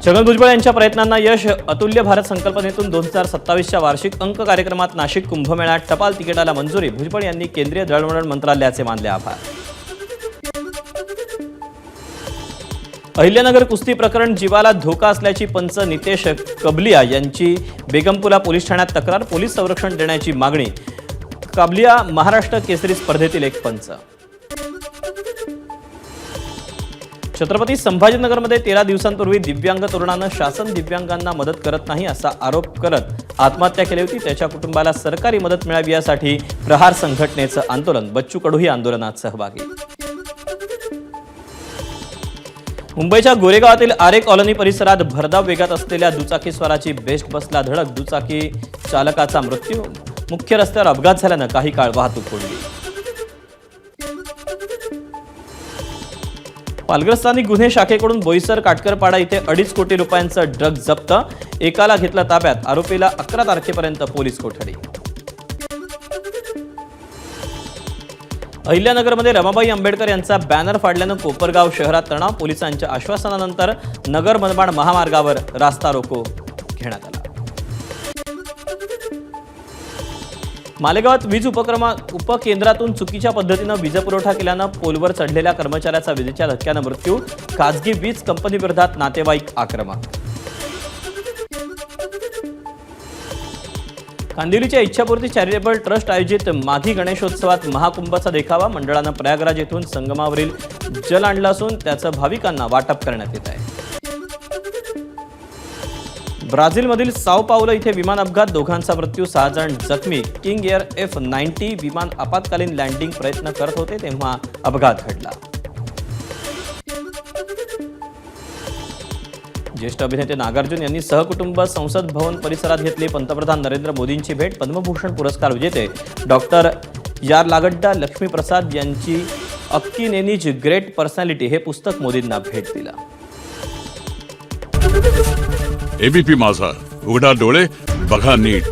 छगन भुजबळ यांच्या प्रयत्नांना यश. अतुल्य भारत संकल्पनेतून 2027च्या वार्षिक अंक कार्यक्रमात नाशिक कुंभमेळ्यात टपाल तिकिटाला मंजुरी. भुजबळ यांनी केंद्रीय दळणवळण मंत्रालयाचे मानले आभार. अहिल्यानगर कुस्ती प्रकरण जीवाला धोका असल्याची पंच नितेश कबलिया यांची बेगमपुरा पोलीस ठाण्यात तक्रार. पोलीस संरक्षण देण्याची मागणी. कबलिया महाराष्ट्र केसरी स्पर्धेतील एक पंच. छत्रपती संभाजीनगरमध्ये 13 दिवसांपूर्वी दिव्यांग तरुणानं शासन दिव्यांगांना मदत करत नाही असा आरोप करत आत्महत्या केली होती. त्याच्या कुटुंबाला सरकारी मदत मिळावी यासाठी प्रहार संघटनेचं आंदोलन. बच्चू कडूही आंदोलनात सहभागी. मुंबईच्या गोरेगावातील आरे कॉलनी परिसरात भरधाव वेगात असलेल्या दुचाकीस्वाराची बेस्ट बसला धडक. दुचाकी चालकाचा मृत्यू. मुख्य रस्त्यावर अपघात झाल्यानं काही काळ वाहतूक कोंडली. पालघर स्थानिक गुन्हे शाखेकडून बोईसर काटकरपाडा इथे 2.5 कोटी रुपयांचं ड्रग जप्त. एकाला घेतला ताब्यात. आरोपीला 11 तारखेपर्यंत पोलीस कोठडी. अहिल्यानगरमध्ये रमाबाई आंबेडकर यांचा बॅनर फाडल्यानं कोपरगाव शहरात तणाव. पोलिसांच्या आश्वासनानंतर नगर मनमाड महामार्गावर रास्ता रोको घेण्यात आला. मालेगावात वीज उपकेंद्रातून चुकीच्या पद्धतीनं वीजपुरवठा केल्यानं पोलवर चढलेल्या कर्मचाऱ्याचा विजेच्या धक्क्यानं मृत्यू. खासगी वीज कंपनीविरोधात नातेवाईक आक्रमक. कांदिवलीच्या इच्छापूर्ती चॅरिटेबल ट्रस्ट आयोजित माघी गणेशोत्सवात महाकुंभाचा देखावा. मंडळानं प्रयागराज येथून संगमावरील जल आणलं असून त्याचं भाविकांना वाटप करण्यात येत आहे. ब्राझीलमधील साओ पावलो इथे विमान अपघात. दोघांचा मृत्यू. 6 जण जखमी. किंग एअर F-90 विमान आपत्कालीन लँडिंग प्रयत्न करत होते तेव्हा अपघात घडला. ज्येष्ठ अभिनेते नागार्जुन यांनी सहकुटुंब संसद भवन परिसरात घेतली पंतप्रधान नरेंद्र मोदींची भेट. पद्मभूषण पुरस्कार विजेते डॉक्टर यार्लागड्डा लक्ष्मीप्रसाद यांची अक्कीनेनीज ग्रेट पर्सनॅलिटी हे पुस्तक मोदींना भेट दिलं. एबीपी माझा, उघडा डोळे बघा नीट.